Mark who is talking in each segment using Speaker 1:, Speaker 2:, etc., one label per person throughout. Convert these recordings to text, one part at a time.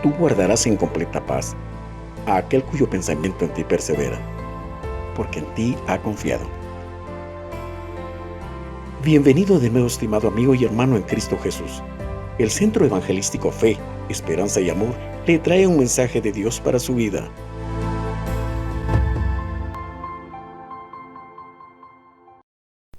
Speaker 1: Tú guardarás en completa paz a aquel cuyo pensamiento en ti persevera, porque en ti ha confiado. Bienvenido de nuevo, estimado amigo y hermano en Cristo Jesús. El Centro Evangelístico Fe, Esperanza y Amor le trae un mensaje de Dios para su vida.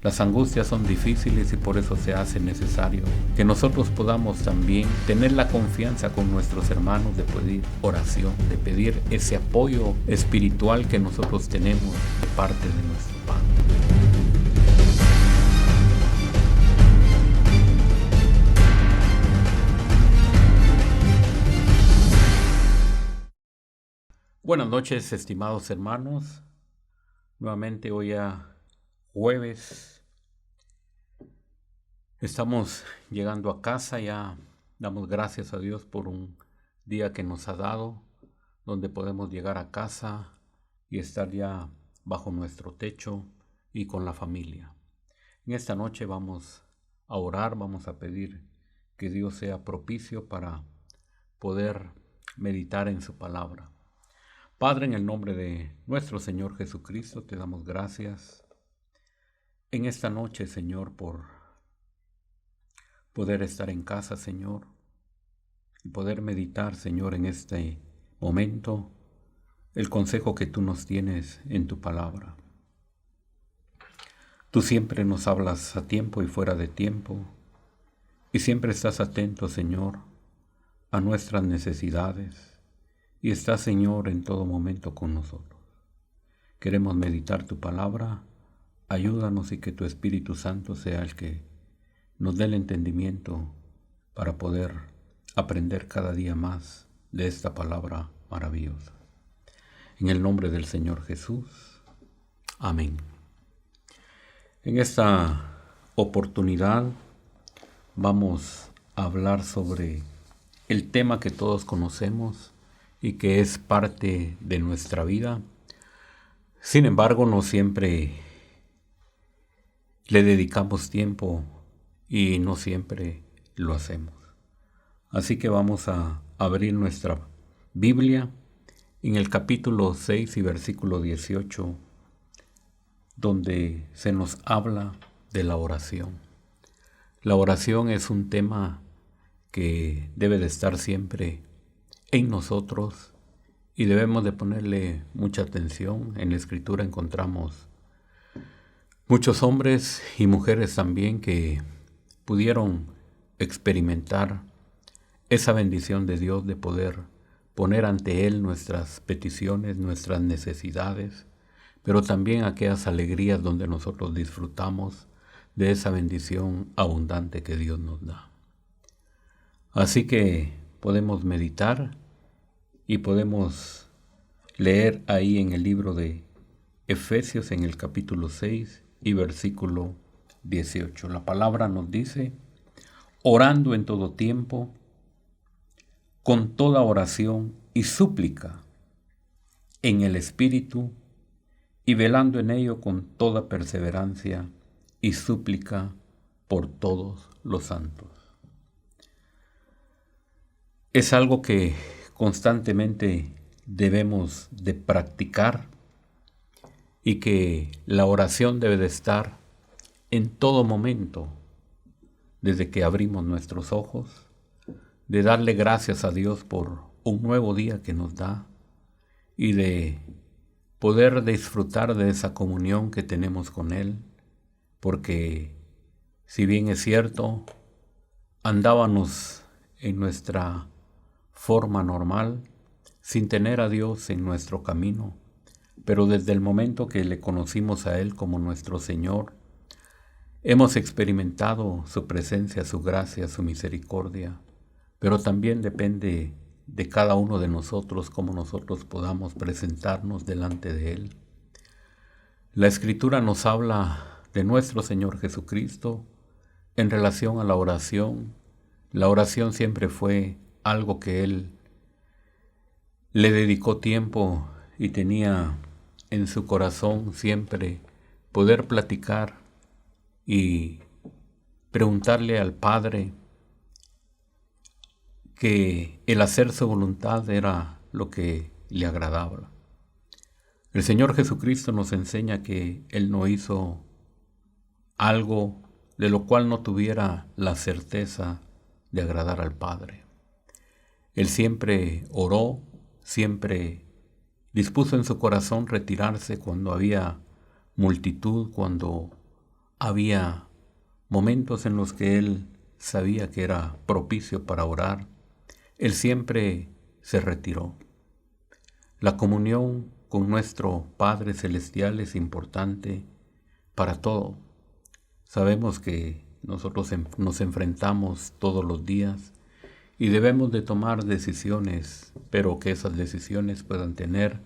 Speaker 2: Las angustias son difíciles y por eso se hace necesario que nosotros podamos también tener la confianza con nuestros hermanos de pedir oración, de pedir ese apoyo espiritual que nosotros tenemos de parte de nuestro Padre. Buenas noches, estimados hermanos. Nuevamente hoy a jueves. Estamos llegando a casa, ya damos gracias a Dios por un día que nos ha dado, donde podemos llegar a casa y estar ya bajo nuestro techo y con la familia. En esta noche vamos a orar, vamos a pedir que Dios sea propicio para poder meditar en su palabra. Padre, en el nombre de nuestro Señor Jesucristo, te damos gracias en esta noche, Señor, por poder estar en casa, Señor, y poder meditar, Señor, en este momento, el consejo que tú nos tienes en tu palabra. Tú siempre nos hablas a tiempo y fuera de tiempo, y siempre estás atento, Señor, a nuestras necesidades, y estás, Señor, en todo momento con nosotros. Queremos meditar tu palabra, ayúdanos y que tu Espíritu Santo sea el que nos dé el entendimiento para poder aprender cada día más de esta palabra maravillosa. En el nombre del Señor Jesús. Amén. En esta oportunidad vamos a hablar sobre el tema que todos conocemos y que es parte de nuestra vida. Sin embargo, no siempre le dedicamos tiempo y no siempre lo hacemos. Así que vamos a abrir nuestra Biblia en el capítulo 6 y versículo 18, donde se nos habla de la oración. La oración es un tema que debe de estar siempre en nosotros y debemos de ponerle mucha atención. En la Escritura encontramos muchos hombres y mujeres también que pudieron experimentar esa bendición de Dios de poder poner ante Él nuestras peticiones, nuestras necesidades, pero también aquellas alegrías donde nosotros disfrutamos de esa bendición abundante que Dios nos da. Así que podemos meditar y podemos leer ahí en el libro de Efesios en el capítulo 6 y versículo 18. La palabra nos dice: orando en todo tiempo, con toda oración y súplica en el Espíritu, y velando en ello con toda perseverancia y súplica por todos los santos. Es algo que constantemente debemos de practicar y que la oración debe de estar en todo momento, desde que abrimos nuestros ojos, de darle gracias a Dios por un nuevo día que nos da y de poder disfrutar de esa comunión que tenemos con Él, porque si bien es cierto, andábamos en nuestra forma normal, sin tener a Dios en nuestro camino, pero desde el momento que le conocimos a Él como nuestro Señor, hemos experimentado su presencia, su gracia, su misericordia, pero también depende de cada uno de nosotros cómo nosotros podamos presentarnos delante de Él. La Escritura nos habla de nuestro Señor Jesucristo en relación a la oración. La oración siempre fue algo que Él le dedicó tiempo y tenía en su corazón siempre poder platicar y preguntarle al Padre que el hacer su voluntad era lo que le agradaba. El Señor Jesucristo nos enseña que Él no hizo algo de lo cual no tuviera la certeza de agradar al Padre. Él siempre oró, siempre dispuso en su corazón retirarse cuando había multitud, cuando había momentos en los que Él sabía que era propicio para orar. Él siempre se retiró. La comunión con nuestro Padre Celestial es importante para todo. Sabemos que nosotros nos enfrentamos todos los días y debemos de tomar decisiones, pero que esas decisiones puedan tener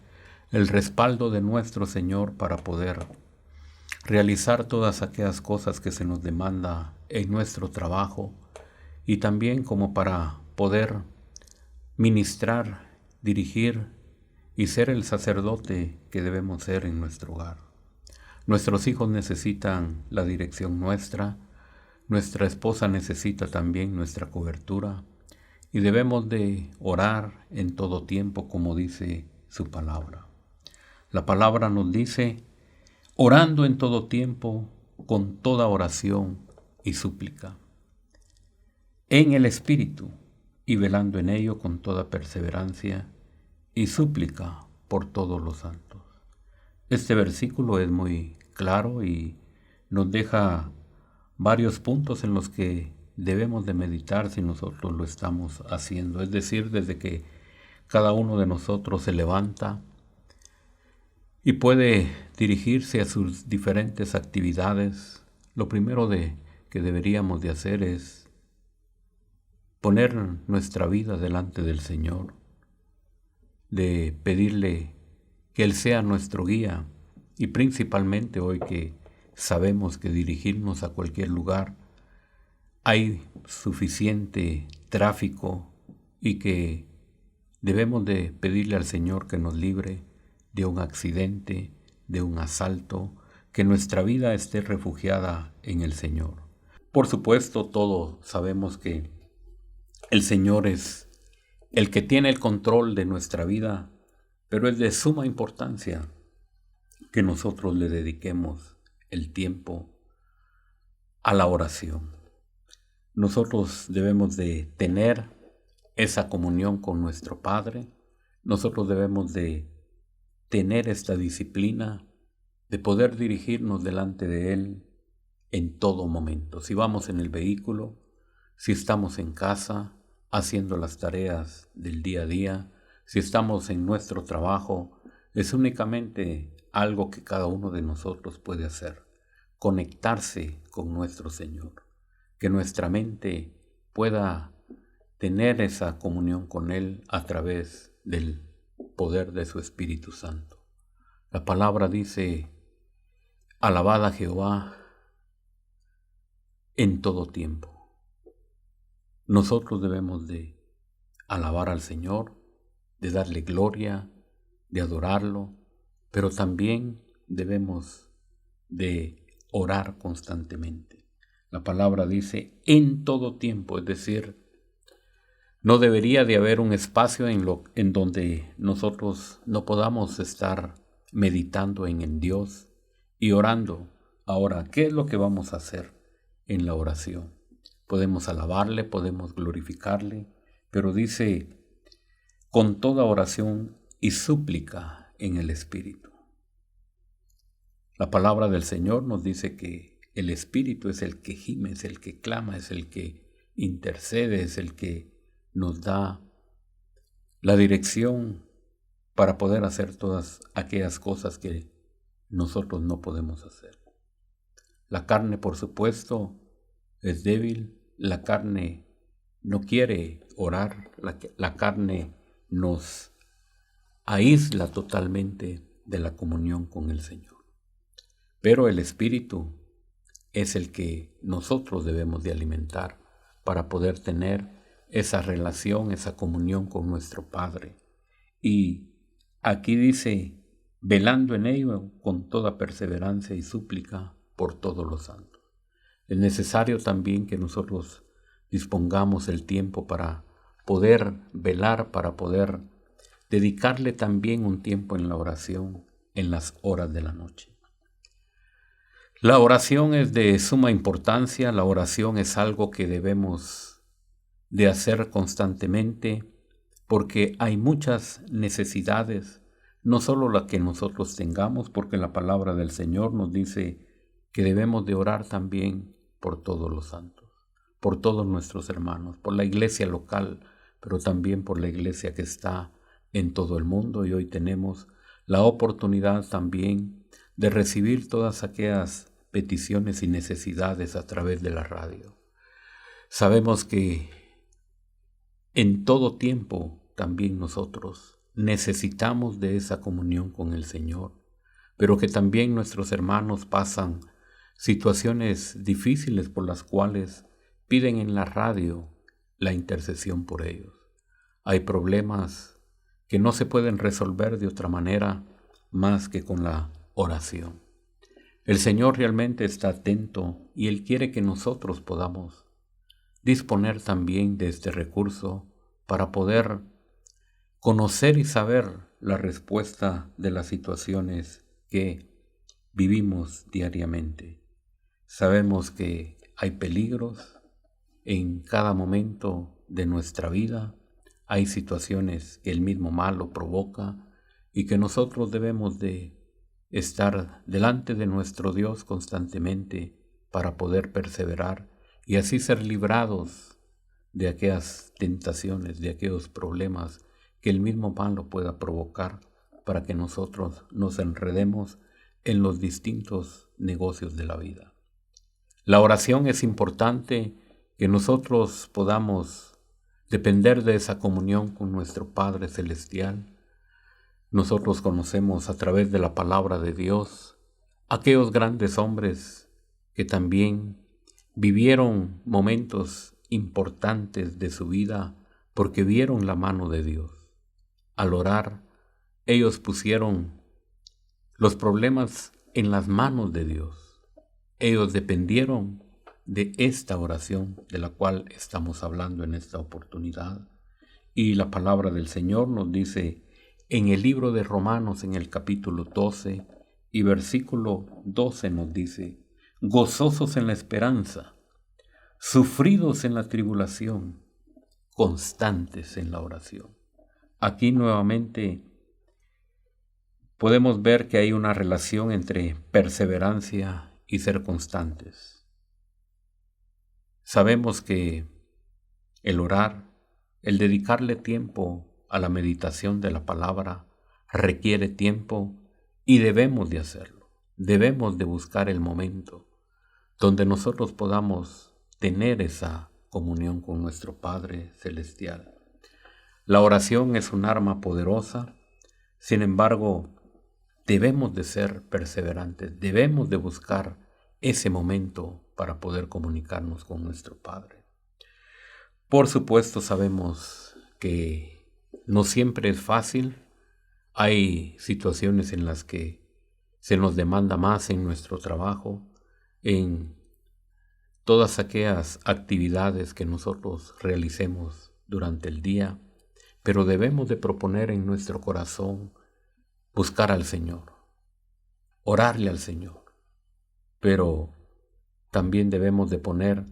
Speaker 2: el respaldo de nuestro Señor para poder realizar todas aquellas cosas que se nos demanda en nuestro trabajo y también como para poder ministrar, dirigir y ser el sacerdote que debemos ser en nuestro hogar. Nuestros hijos necesitan la dirección nuestra esposa necesita también nuestra cobertura y debemos de orar en todo tiempo como dice su palabra. La palabra nos dice, orando en todo tiempo, con toda oración y súplica, en el Espíritu, y velando en ello con toda perseverancia y súplica por todos los santos. Este versículo es muy claro y nos deja varios puntos en los que debemos de meditar si nosotros lo estamos haciendo. Es decir, desde que cada uno de nosotros se levanta y puede dirigirse a sus diferentes actividades, lo primero que deberíamos de hacer es poner nuestra vida delante del Señor, de pedirle que Él sea nuestro guía y principalmente hoy que sabemos que dirigirnos a cualquier lugar hay suficiente tráfico y que debemos de pedirle al Señor que nos libre de un accidente, de un asalto, que nuestra vida esté refugiada en el Señor. Por supuesto, todos sabemos que el Señor es el que tiene el control de nuestra vida, pero es de suma importancia que nosotros le dediquemos el tiempo a la oración. Nosotros debemos de tener esa comunión con nuestro Padre. Nosotros debemos de tener esta disciplina de poder dirigirnos delante de Él en todo momento. Si vamos en el vehículo, si estamos en casa, haciendo las tareas del día a día, si estamos en nuestro trabajo, es únicamente algo que cada uno de nosotros puede hacer, conectarse con nuestro Señor, que nuestra mente pueda tener esa comunión con Él a través del poder de su Espíritu Santo. La palabra dice, alabad a Jehová en todo tiempo. Nosotros debemos de alabar al Señor, de darle gloria, de adorarlo, pero también debemos de orar constantemente. La palabra dice en todo tiempo, es decir, no debería de haber un espacio en donde nosotros no podamos estar meditando en Dios y orando. Ahora, ¿qué es lo que vamos a hacer en la oración? Podemos alabarle, podemos glorificarle, pero dice, con toda oración y súplica en el Espíritu. La palabra del Señor nos dice que el Espíritu es el que gime, es el que clama, es el que intercede, es el que nos da la dirección para poder hacer todas aquellas cosas que nosotros no podemos hacer. La carne, por supuesto, es débil, la carne no quiere orar, la carne nos aísla totalmente de la comunión con el Señor. Pero el Espíritu es el que nosotros debemos de alimentar para poder tener esa relación, esa comunión con nuestro Padre. Y aquí dice, velando en ello con toda perseverancia y súplica por todos los santos. Es necesario también que nosotros dispongamos el tiempo para poder velar, para poder dedicarle también un tiempo en la oración en las horas de la noche. La oración es de suma importancia, la oración es algo que debemos de hacer constantemente porque hay muchas necesidades, no solo las que nosotros tengamos, porque la palabra del Señor nos dice que debemos de orar también por todos los santos, por todos nuestros hermanos, por la iglesia local, pero también por la iglesia que está en todo el mundo, y hoy tenemos la oportunidad también de recibir todas aquellas peticiones y necesidades a través de la radio. Sabemos que en todo tiempo también nosotros necesitamos de esa comunión con el Señor, pero que también nuestros hermanos pasan situaciones difíciles por las cuales piden en la radio la intercesión por ellos. Hay problemas que no se pueden resolver de otra manera más que con la oración. El Señor realmente está atento y Él quiere que nosotros podamos disponer también de este recurso para poder conocer y saber la respuesta de las situaciones que vivimos diariamente. Sabemos que hay peligros en cada momento de nuestra vida, hay situaciones que el mismo mal lo provoca y que nosotros debemos de estar delante de nuestro Dios constantemente para poder perseverar y así ser librados de aquellas tentaciones, de aquellos problemas que el mismo mal lo pueda provocar para que nosotros nos enredemos en los distintos negocios de la vida. La oración es importante, que nosotros podamos depender de esa comunión con nuestro Padre Celestial. Nosotros conocemos a través de la palabra de Dios aquellos grandes hombres que también vivieron momentos importantes de su vida porque vieron la mano de Dios. Al orar, ellos pusieron los problemas en las manos de Dios. Ellos dependieron de esta oración de la cual estamos hablando en esta oportunidad. Y la palabra del Señor nos dice en el libro de Romanos, en el capítulo 12 y versículo 12 nos dice: gozosos en la esperanza, sufridos en la tribulación, constantes en la oración. Aquí nuevamente podemos ver que hay una relación entre perseverancia y ser constantes. Sabemos que el orar, el dedicarle tiempo a la meditación de la palabra, requiere tiempo y debemos de hacerlo. Debemos de buscar el momento donde nosotros podamos tener esa comunión con nuestro Padre Celestial. La oración es un arma poderosa, sin embargo, debemos de ser perseverantes, debemos de buscar ese momento para poder comunicarnos con nuestro Padre. Por supuesto, sabemos que no siempre es fácil, hay situaciones en las que se nos demanda más en nuestro trabajo, en todas aquellas actividades que nosotros realicemos durante el día, pero debemos de proponer en nuestro corazón buscar al Señor, orarle al Señor, pero también debemos de poner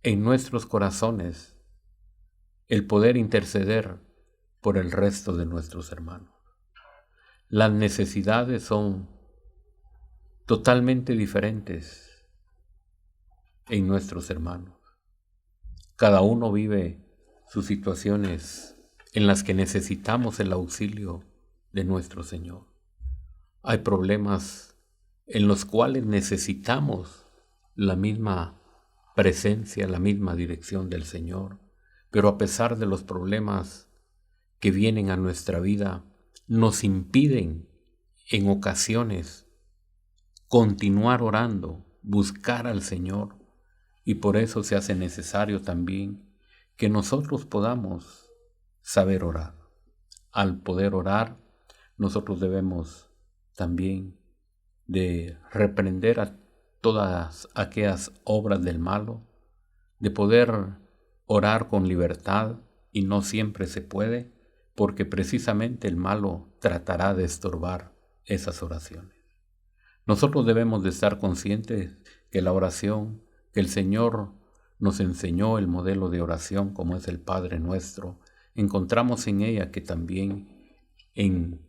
Speaker 2: en nuestros corazones el poder interceder por el resto de nuestros hermanos. Las necesidades son totalmente diferentes en nuestros hermanos. Cada uno vive sus situaciones en las que necesitamos el auxilio de nuestro Señor. Hay problemas en los cuales necesitamos la misma presencia, la misma dirección del Señor, pero a pesar de los problemas que vienen a nuestra vida, nos impiden en ocasiones continuar orando, buscar al Señor, y por eso se hace necesario también que nosotros podamos saber orar. Al poder orar, nosotros debemos también de reprender a todas aquellas obras del malo, de poder orar con libertad, y no siempre se puede, porque precisamente el malo tratará de estorbar esas oraciones. Nosotros debemos de estar conscientes que la oración, que el Señor nos enseñó el modelo de oración como es el Padre Nuestro, encontramos en ella que también en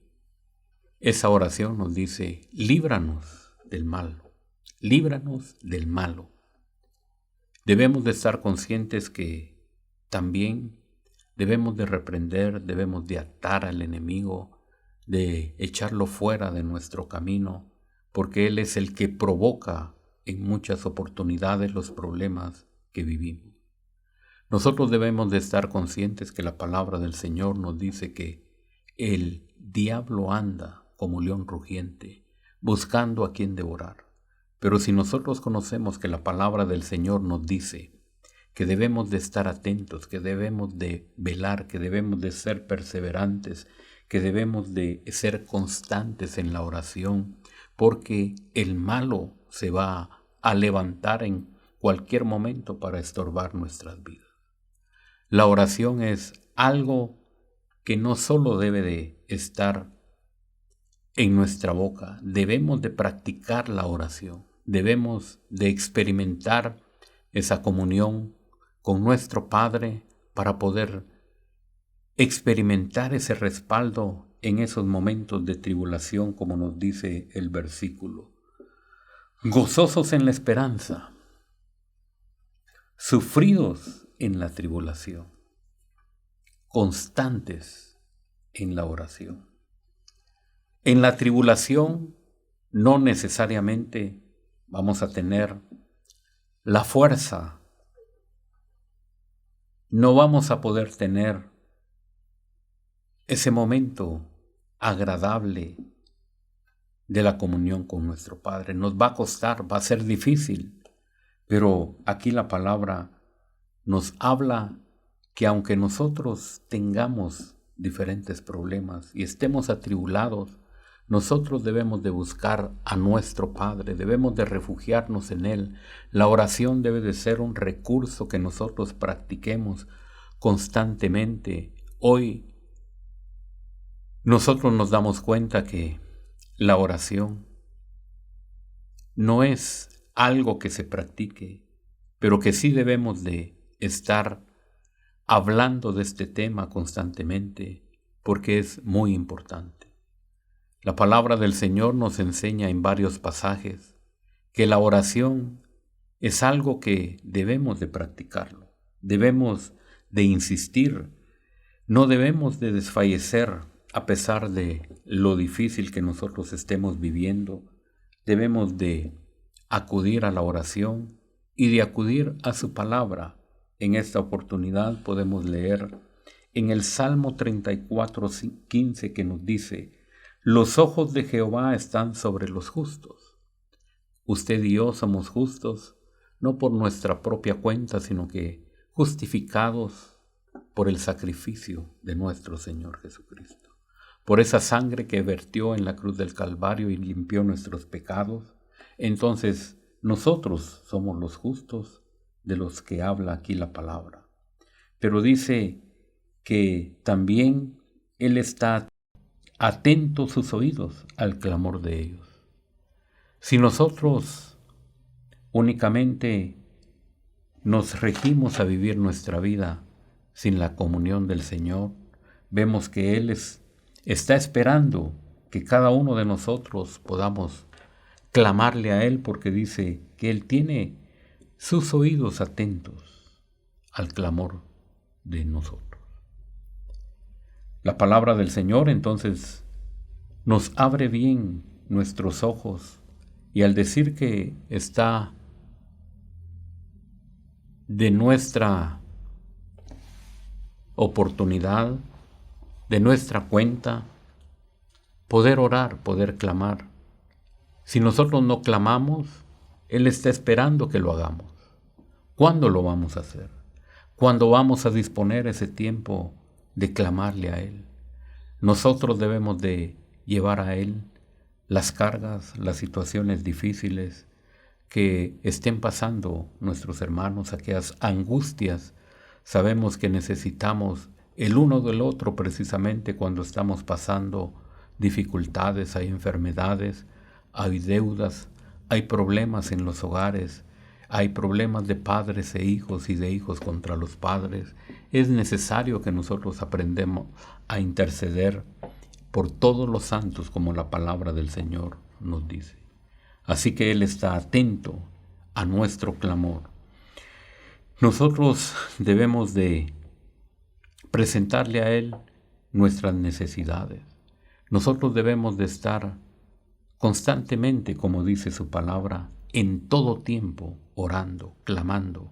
Speaker 2: esa oración nos dice, líbranos del mal, líbranos del malo. Debemos de estar conscientes que también debemos de reprender, debemos de atar al enemigo, de echarlo fuera de nuestro camino, porque Él es el que provoca en muchas oportunidades los problemas que vivimos. Nosotros debemos de estar conscientes que la palabra del Señor nos dice que el diablo anda como león rugiente, buscando a quien devorar. Pero si nosotros conocemos que la palabra del Señor nos dice que debemos de estar atentos, que debemos de velar, que debemos de ser perseverantes, que debemos de ser constantes en la oración, porque el malo se va a levantar en cualquier momento para estorbar nuestras vidas. La oración es algo que no solo debe de estar en nuestra boca, debemos de practicar la oración, debemos de experimentar esa comunión con nuestro Padre para poder experimentar ese respaldo en esos momentos de tribulación, como nos dice el versículo. Gozosos en la esperanza, sufridos en la tribulación, constantes en la oración. En la tribulación no necesariamente vamos a tener la fuerza, no vamos a poder tener ese momento agradable de la comunión con nuestro Padre. Nos va a costar, va a ser difícil, pero aquí la palabra nos habla que aunque nosotros tengamos diferentes problemas y estemos atribulados, nosotros debemos de buscar a nuestro Padre, debemos de refugiarnos en Él. La oración debe de ser un recurso que nosotros practiquemos constantemente. Hoy nosotros nos damos cuenta que la oración no es algo que se practique, pero que sí debemos de estar hablando de este tema constantemente, porque es muy importante. La palabra del Señor nos enseña en varios pasajes que la oración es algo que debemos de practicarlo, debemos de insistir, no debemos de desfallecer a pesar de lo difícil que nosotros estemos viviendo. Debemos de acudir a la oración y de acudir a su palabra. En esta oportunidad podemos leer en el Salmo 34:15 que nos dice: los ojos de Jehová están sobre los justos. Usted y yo somos justos, no por nuestra propia cuenta, sino que justificados por el sacrificio de nuestro Señor Jesucristo, por esa sangre que vertió en la cruz del Calvario y limpió nuestros pecados. Entonces nosotros somos los justos de los que habla aquí la palabra. Pero dice que también Él está atento sus oídos al clamor de ellos. Si nosotros únicamente nos regimos a vivir nuestra vida sin la comunión del Señor, vemos que Él está esperando que cada uno de nosotros podamos clamarle a Él, porque dice que Él tiene sus oídos atentos al clamor de nosotros. La palabra del Señor entonces nos abre bien nuestros ojos, y al decir que está de nuestra oportunidad, de nuestra cuenta, poder orar, poder clamar. Si nosotros no clamamos, Él está esperando que lo hagamos. ¿Cuándo lo vamos a hacer? ¿Cuándo vamos a disponer ese tiempo de clamarle a Él? Nosotros debemos de llevar a Él las cargas, las situaciones difíciles que estén pasando nuestros hermanos, aquellas angustias Sabemos que necesitamos el uno del otro precisamente cuando estamos pasando dificultades, hay enfermedades, hay deudas, hay problemas en los hogares, hay problemas de padres e hijos y de hijos contra los padres. Es necesario que nosotros aprendamos a interceder por todos los santos, como la palabra del Señor nos dice. Así que Él está atento a nuestro clamor. Nosotros debemos de presentarle a Él nuestras necesidades. Nosotros debemos de estar constantemente, como dice su palabra, en todo tiempo, orando, clamando,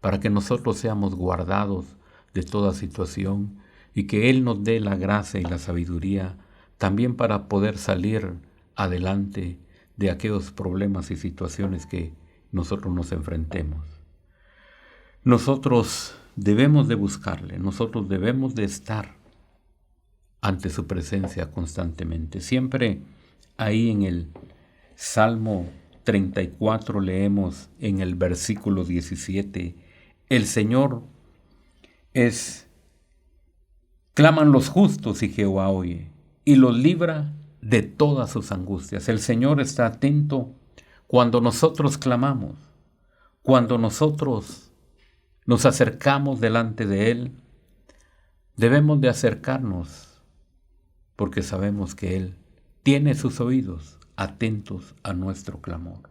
Speaker 2: para que nosotros seamos guardados de toda situación y que Él nos dé la gracia y la sabiduría también para poder salir adelante de aquellos problemas y situaciones que nosotros nos enfrentemos. Nosotros debemos de buscarle, nosotros debemos de estar ante su presencia constantemente. Siempre ahí en el Salmo 34 leemos en el versículo 17, el Señor claman los justos y Jehová oye, y los libra de todas sus angustias. El Señor está atento cuando nosotros clamamos, cuando nosotros nos acercamos delante de Él. Debemos de acercarnos porque sabemos que Él tiene sus oídos atentos a nuestro clamor.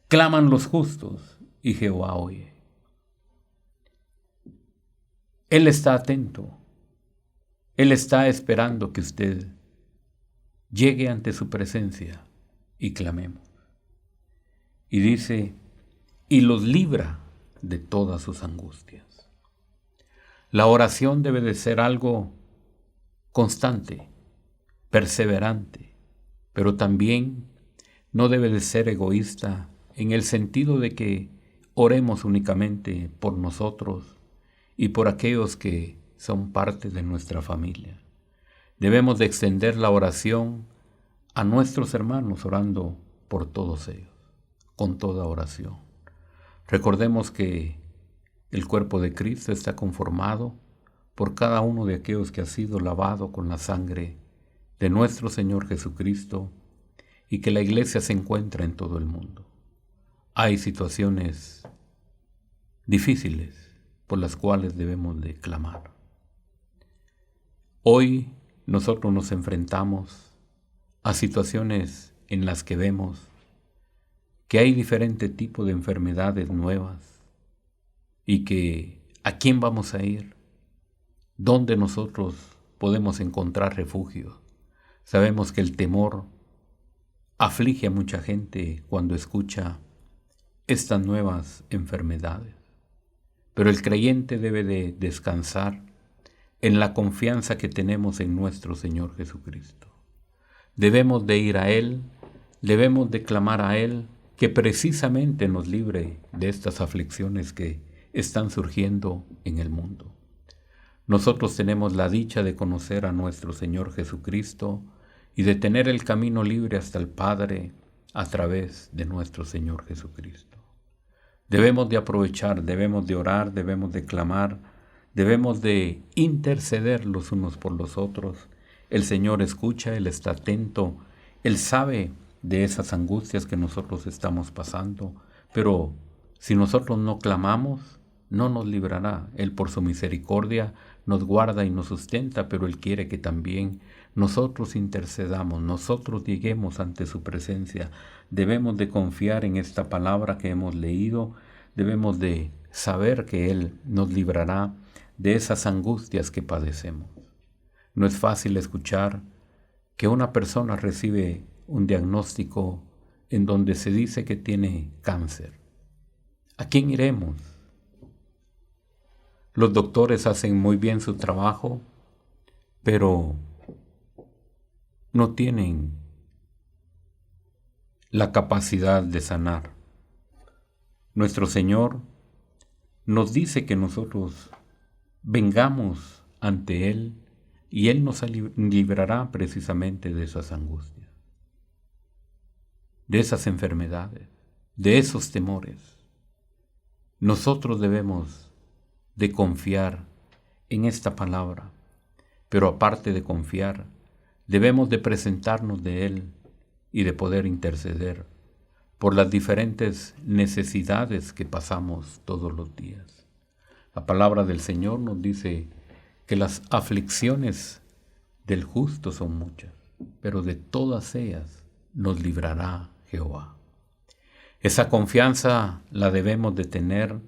Speaker 2: Claman los justos y Jehová oye. Él está atento. Él está esperando que usted llegue ante su presencia y clamemos. Y dice, y los libra de todas sus angustias. La oración debe de ser algo constante, perseverante, pero también no debe de ser egoísta en el sentido de que oremos únicamente por nosotros y por aquellos que son parte de nuestra familia. Debemos de extender la oración a nuestros hermanos orando por todos ellos, con toda oración. Recordemos que el cuerpo de Cristo está conformado por cada uno de aquellos que ha sido lavado con la sangre de nuestro Señor Jesucristo y que la iglesia se encuentra en todo el mundo. Hay situaciones difíciles por las cuales debemos de clamar. Hoy nosotros nos enfrentamos a situaciones en las que vemos que hay diferente tipo de enfermedades nuevas y que ¿a quién vamos a ir? ¿Dónde nosotros podemos encontrar refugio? Sabemos que el temor aflige a mucha gente cuando escucha estas nuevas enfermedades, pero el creyente debe de descansar en la confianza que tenemos en nuestro Señor Jesucristo. Debemos de ir a Él, debemos de clamar a Él que precisamente nos libre de estas aflicciones que están surgiendo en el mundo. Nosotros tenemos la dicha de conocer a nuestro Señor Jesucristo y de tener el camino libre hasta el Padre a través de nuestro Señor Jesucristo. Debemos de aprovechar, debemos de orar, debemos de clamar, debemos de interceder los unos por los otros. El Señor escucha, Él está atento, Él sabe de esas angustias que nosotros estamos pasando, pero si nosotros no clamamos, no nos librará. Él por su misericordia nos guarda y nos sustenta, pero Él quiere que también nosotros intercedamos, nosotros lleguemos ante su presencia. Debemos de confiar en esta palabra que hemos leído, debemos de saber que Él nos librará de esas angustias que padecemos. No es fácil escuchar que una persona recibe un diagnóstico en donde se dice que tiene cáncer. ¿A quién iremos? Los doctores hacen muy bien su trabajo, pero no tienen la capacidad de sanar. Nuestro Señor nos dice que nosotros vengamos ante Él y Él nos librará precisamente de esas angustias, de esas enfermedades, de esos temores. Nosotros debemos de confiar en esta palabra, pero aparte de confiar, debemos de presentarnos de Él y de poder interceder por las diferentes necesidades que pasamos todos los días. La palabra del Señor nos dice que las aflicciones del justo son muchas, pero de todas ellas nos librará Jehová. Esa confianza la debemos de tener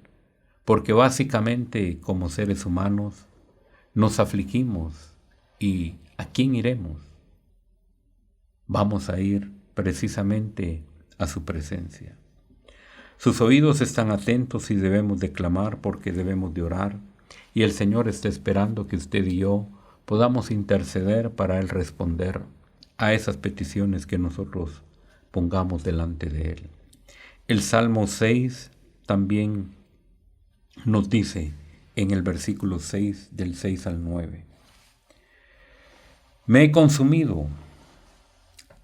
Speaker 2: porque básicamente como seres humanos nos afligimos. ¿Y a quién iremos? Vamos a ir precisamente a su presencia. Sus oídos están atentos y debemos de clamar porque debemos de orar. Y el Señor está esperando que usted y yo podamos interceder para Él responder a esas peticiones que nosotros pongamos delante de Él. El Salmo 6 también nos dice en el versículo 6, del 6 al 9. Me he consumido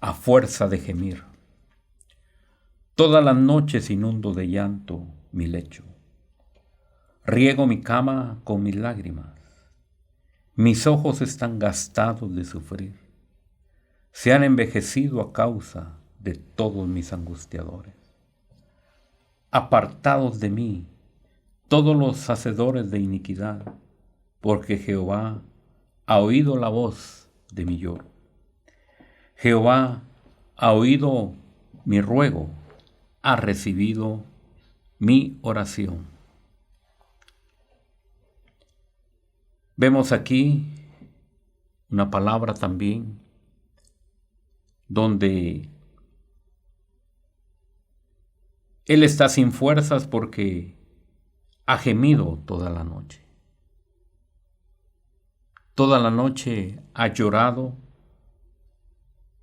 Speaker 2: a fuerza de gemir. Todas las noches inundo de llanto mi lecho. Riego mi cama con mis lágrimas. Mis ojos están gastados de sufrir. Se han envejecido a causa de todos mis angustiadores. Apartados de mí todos los hacedores de iniquidad, porque Jehová ha oído la voz de mi lloro. Jehová ha oído mi ruego, ha recibido mi oración. Vemos aquí una palabra también donde él está sin fuerzas porque ha gemido toda la noche. Toda la noche ha llorado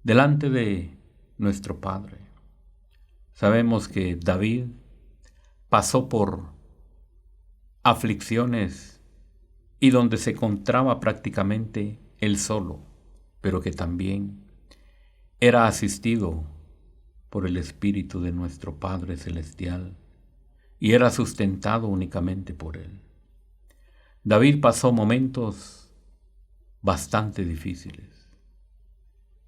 Speaker 2: delante de nuestro Padre. Sabemos que David pasó por aflicciones y donde se encontraba prácticamente él solo, pero que también era asistido por el Espíritu de nuestro Padre Celestial y era sustentado únicamente por Él. David pasó momentos bastante difíciles.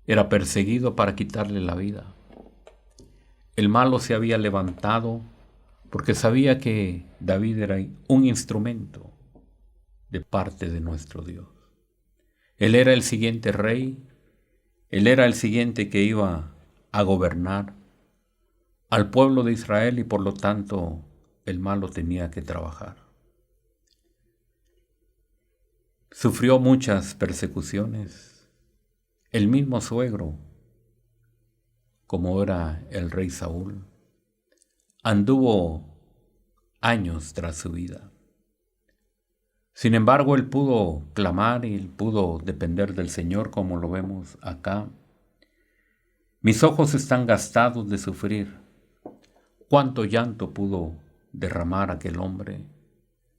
Speaker 2: Era perseguido para quitarle la vida. El malo se había levantado porque sabía que David era un instrumento de parte de nuestro Dios. Él era el siguiente rey, él era el siguiente que iba a gobernar al pueblo de Israel y por lo tanto el malo tenía que trabajar. Sufrió muchas persecuciones. El mismo suegro, como era el rey Saúl, anduvo años tras su vida. Sin embargo, él pudo clamar y él pudo depender del Señor, como lo vemos acá. Mis ojos están gastados de sufrir. Cuánto llanto pudo derramar aquel hombre.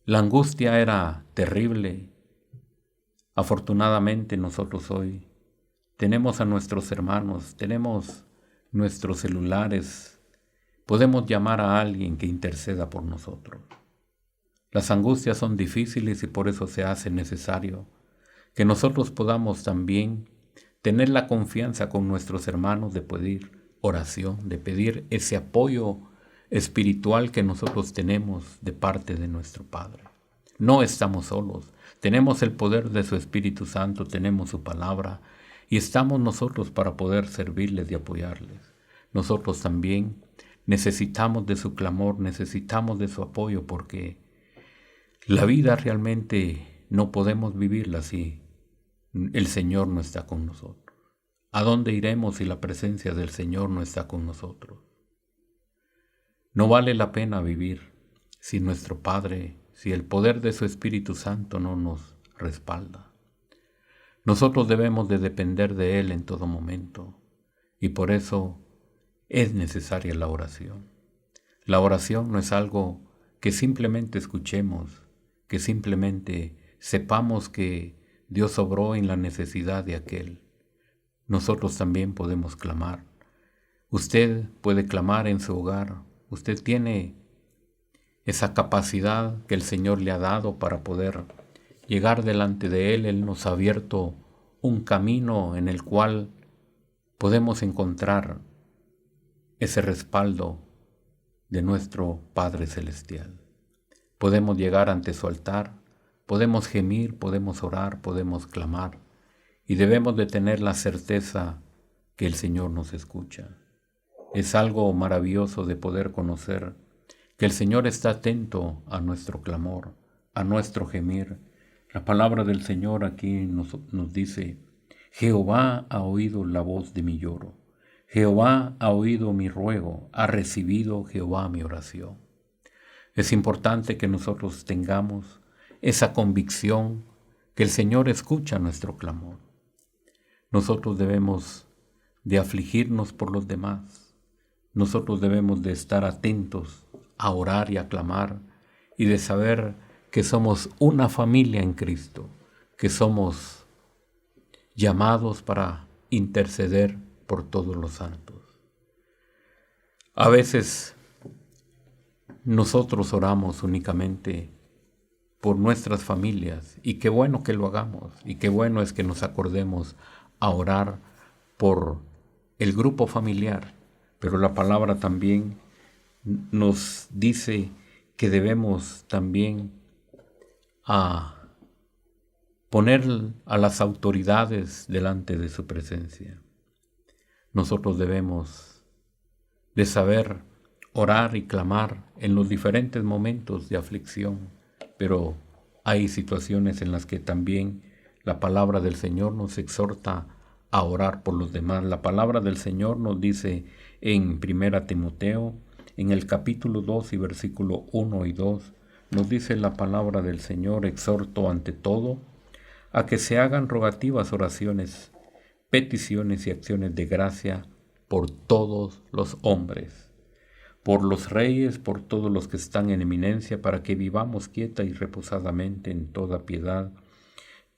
Speaker 2: La angustia era terrible. Afortunadamente nosotros hoy tenemos a nuestros hermanos, tenemos nuestros celulares, podemos llamar a alguien que interceda por nosotros. Las angustias son difíciles y por eso se hace necesario que nosotros podamos también tener la confianza con nuestros hermanos de pedir oración, de pedir ese apoyo espiritual que nosotros tenemos de parte de nuestro Padre. No estamos solos, tenemos el poder de su Espíritu Santo, tenemos su palabra y estamos nosotros para poder servirles y apoyarles. Nosotros también necesitamos de su clamor, necesitamos de su apoyo porque la vida realmente no podemos vivirla si el Señor no está con nosotros. ¿A dónde iremos si la presencia del Señor no está con nosotros? No vale la pena vivir si nuestro Padre, si el poder de su Espíritu Santo no nos respalda. Nosotros debemos de depender de Él en todo momento y por eso es necesaria la oración. La oración no es algo que simplemente escuchemos, que simplemente sepamos que Dios obró en la necesidad de aquel. Nosotros también podemos clamar. Usted puede clamar en su hogar. Usted tiene esa capacidad que el Señor le ha dado para poder llegar delante de Él. Él nos ha abierto un camino en el cual podemos encontrar ese respaldo de nuestro Padre Celestial. Podemos llegar ante su altar, podemos gemir, podemos orar, podemos clamar, y debemos de tener la certeza que el Señor nos escucha. Es algo maravilloso de poder conocer que el Señor está atento a nuestro clamor, a nuestro gemir. La palabra del Señor aquí nos dice: Jehová ha oído la voz de mi lloro, Jehová ha oído mi ruego, ha recibido Jehová mi oración. Es importante que nosotros tengamos esa convicción que el Señor escucha nuestro clamor. Nosotros debemos de afligirnos por los demás. Nosotros debemos de estar atentos a orar y a clamar, y de saber que somos una familia en Cristo, que somos llamados para interceder por todos los santos. A veces nosotros oramos únicamente por nuestras familias, y qué bueno que lo hagamos, y qué bueno es que nos acordemos a orar por el grupo familiar, pero la palabra también nos dice que debemos también poner a las autoridades delante de su presencia. Nosotros debemos de saber orar y clamar en los diferentes momentos de aflicción, pero hay situaciones en las que también la palabra del Señor nos exhorta a orar por los demás. La palabra del Señor nos dice en 1 Timoteo, en el capítulo 2 y versículo 1 y 2, nos dice la palabra del Señor: exhorto ante todo a que se hagan rogativas, oraciones, peticiones y acciones de gracia por todos los hombres, por los reyes, por todos los que están en eminencia, para que vivamos quieta y reposadamente en toda piedad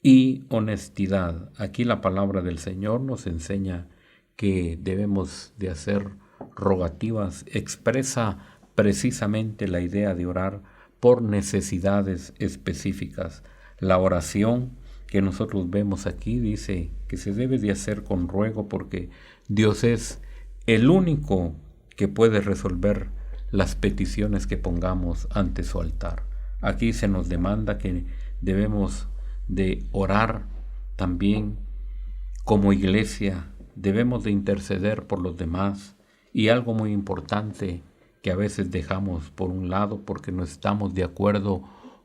Speaker 2: y honestidad. Aquí la palabra del Señor nos enseña que debemos de hacer rogativas. Expresa precisamente la idea de orar por necesidades específicas. La oración que nosotros vemos aquí dice que se debe de hacer con ruego, porque Dios es el único que puede resolver las peticiones que pongamos ante su altar. Aquí se nos demanda que debemos de orar también como iglesia, debemos de interceder por los demás, y algo muy importante que a veces dejamos por un lado porque no estamos de acuerdo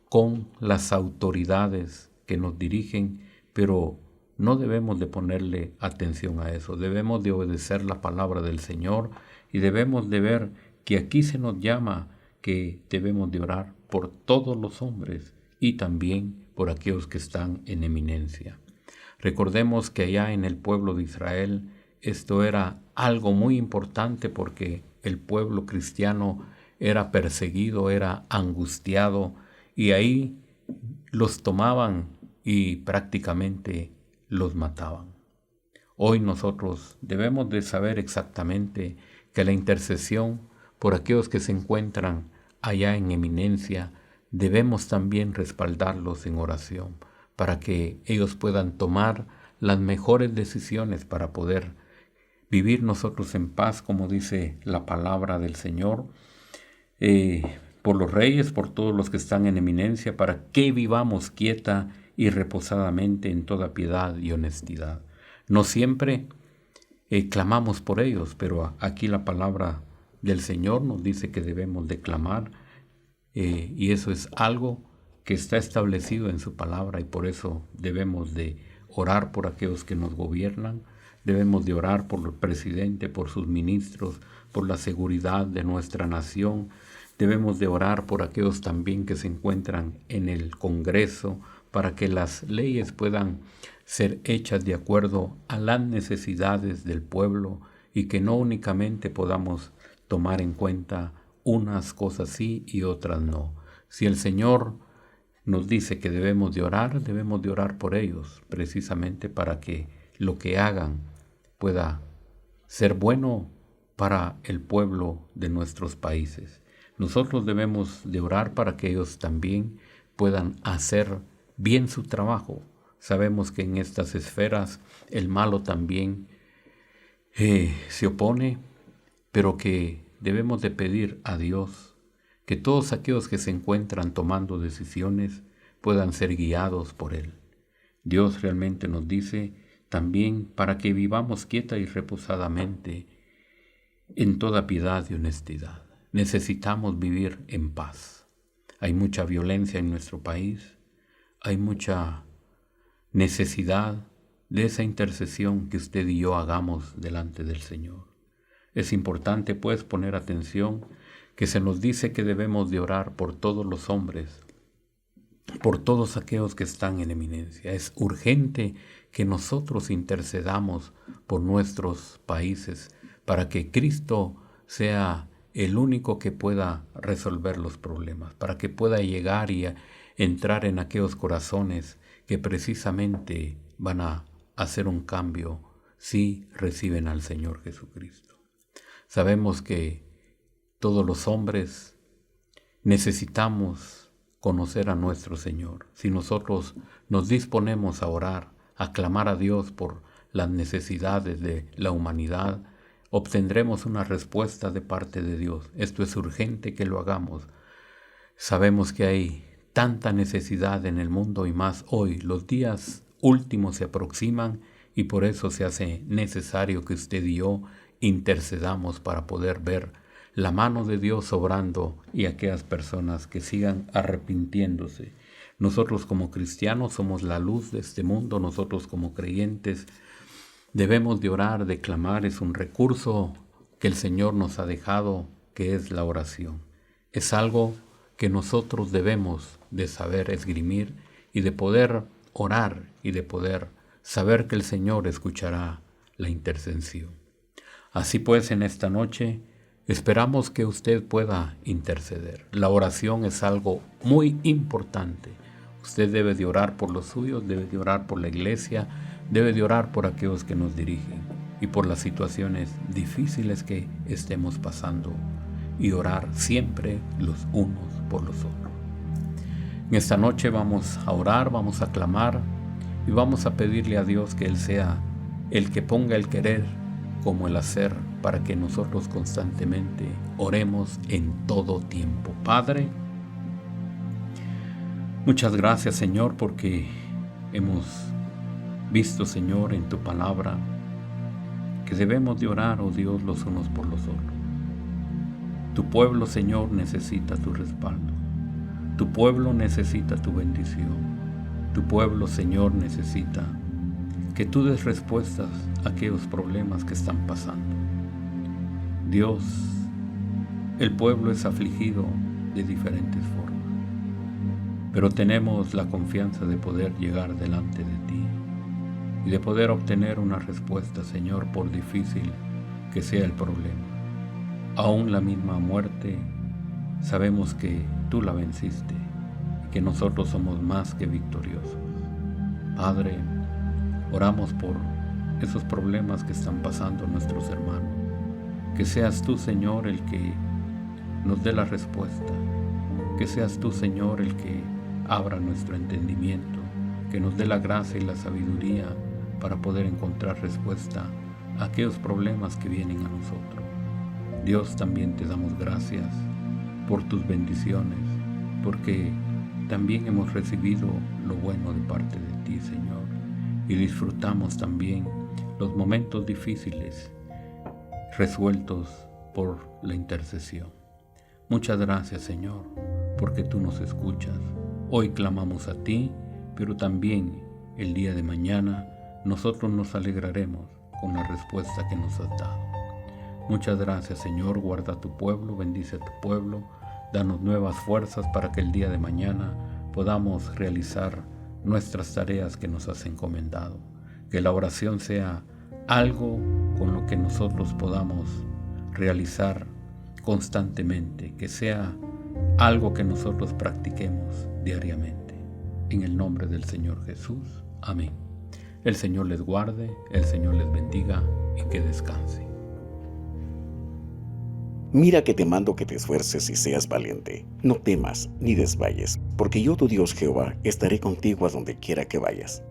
Speaker 2: con las autoridades que nos dirigen, pero no debemos de ponerle atención a eso. Debemos de obedecer la palabra del Señor, y debemos de ver que aquí se nos llama que debemos de orar por todos los hombres y también por aquellos que están en eminencia. Recordemos que allá en el pueblo de Israel esto era algo muy importante, porque el pueblo cristiano era perseguido, era angustiado, y ahí los tomaban y prácticamente los mataban. Hoy nosotros debemos de saber exactamente que la intercesión por aquellos que se encuentran allá en eminencia, debemos también respaldarlos en oración, para que ellos puedan tomar las mejores decisiones para poder vivir nosotros en paz, como dice la palabra del Señor, por los reyes, por todos los que están en eminencia, para que vivamos quieta y reposadamente en toda piedad y honestidad. No siempre clamamos por ellos, pero aquí la palabra del Señor nos dice que debemos de clamar, y eso es algo que está establecido en su palabra, y por eso debemos de orar por aquellos que nos gobiernan, debemos de orar por el presidente, por sus ministros, por la seguridad de nuestra nación. Debemos de orar por aquellos también que se encuentran en el Congreso, para que las leyes puedan ser hechas de acuerdo a las necesidades del pueblo, y que no únicamente podamos tomar en cuenta unas cosas sí y otras no. Si el Señor nos dice que debemos de orar por ellos, precisamente para que lo que hagan pueda ser bueno para el pueblo de nuestros países. Nosotros debemos de orar para que ellos también puedan hacer bien su trabajo. Sabemos que en estas esferas el malo también se opone, pero que debemos de pedir a Dios que todos aquellos que se encuentran tomando decisiones puedan ser guiados por Él. Dios realmente nos dice también para que vivamos quieta y reposadamente en toda piedad y honestidad. Necesitamos vivir en paz. Hay mucha violencia en nuestro país, hay mucha necesidad de esa intercesión que usted y yo hagamos delante del Señor. Es importante pues poner atención que se nos dice que debemos de orar por todos los hombres, por todos aquellos que están en eminencia. Es urgente que nosotros intercedamos por nuestros países para que Cristo sea el único que pueda resolver los problemas, para que pueda llegar y entrar en aquellos corazones que precisamente van a hacer un cambio si reciben al Señor Jesucristo. Sabemos que todos los hombres necesitamos conocer a nuestro Señor. Si nosotros nos disponemos a orar, a clamar a Dios por las necesidades de la humanidad, obtendremos una respuesta de parte de Dios. Esto es urgente que lo hagamos. Sabemos que hay tanta necesidad en el mundo y más hoy. Los días últimos se aproximan y por eso se hace necesario que usted y yo intercedamos para poder ver la mano de Dios obrando y aquellas personas que sigan arrepintiéndose. Nosotros como cristianos somos la luz de este mundo. Nosotros como creyentes debemos de orar, de clamar. Es un recurso que el Señor nos ha dejado, que es la oración. Es algo que nosotros debemos de saber esgrimir y de poder orar y de poder saber que el Señor escuchará la intercesión. Así pues, en esta noche esperamos que usted pueda interceder. La oración es algo muy importante. Usted debe de orar por los suyos, debe de orar por la iglesia, debe de orar por aquellos que nos dirigen y por las situaciones difíciles que estemos pasando y orar siempre los unos por los otros. En esta noche vamos a orar, vamos a clamar y vamos a pedirle a Dios que Él sea el que ponga el querer como el hacer para que nosotros constantemente oremos en todo tiempo. Padre, muchas gracias, Señor, porque hemos visto, Señor, en tu palabra que debemos de orar, oh Dios, los unos por los otros. Tu pueblo, Señor, necesita tu respaldo. Tu pueblo necesita tu bendición. Tu pueblo, Señor, necesita que tú des respuestas a aquellos problemas que están pasando. Dios, el pueblo es afligido de diferentes formas, pero tenemos la confianza de poder llegar delante de ti y de poder obtener una respuesta, Señor, por difícil que sea el problema. Aún la misma muerte, sabemos que tú la venciste y que nosotros somos más que victoriosos. Padre, oramos por esos problemas que están pasando nuestros hermanos. Que seas tú, Señor, el que nos dé la respuesta. Que seas tú, Señor, el que abra nuestro entendimiento. Que nos dé la gracia y la sabiduría para poder encontrar respuesta a aquellos problemas que vienen a nosotros. Dios, también te damos gracias por tus bendiciones, porque también hemos recibido lo bueno de parte de ti, Señor, y disfrutamos también los momentos difíciles resueltos por la intercesión. Muchas gracias, Señor, porque tú nos escuchas. Hoy clamamos a ti, pero también el día de mañana nosotros nos alegraremos con la respuesta que nos has dado. Muchas gracias, Señor. Guarda a tu pueblo, bendice a tu pueblo, danos nuevas fuerzas para que el día de mañana podamos realizar nuestras tareas que nos has encomendado. Que la oración sea algo con lo que nosotros podamos realizar constantemente, que sea algo que nosotros practiquemos diariamente. En el nombre del Señor Jesús. Amén. El Señor les guarde, el Señor les bendiga y que descanse.
Speaker 1: Mira que te mando que te esfuerces y seas valiente. No temas ni desmayes, porque yo, tu Dios Jehová, estaré contigo a donde quiera que vayas.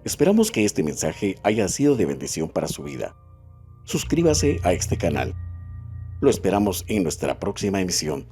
Speaker 1: Esperamos que este mensaje haya sido de bendición para su vida. Suscríbase a este canal. Lo esperamos en nuestra próxima emisión.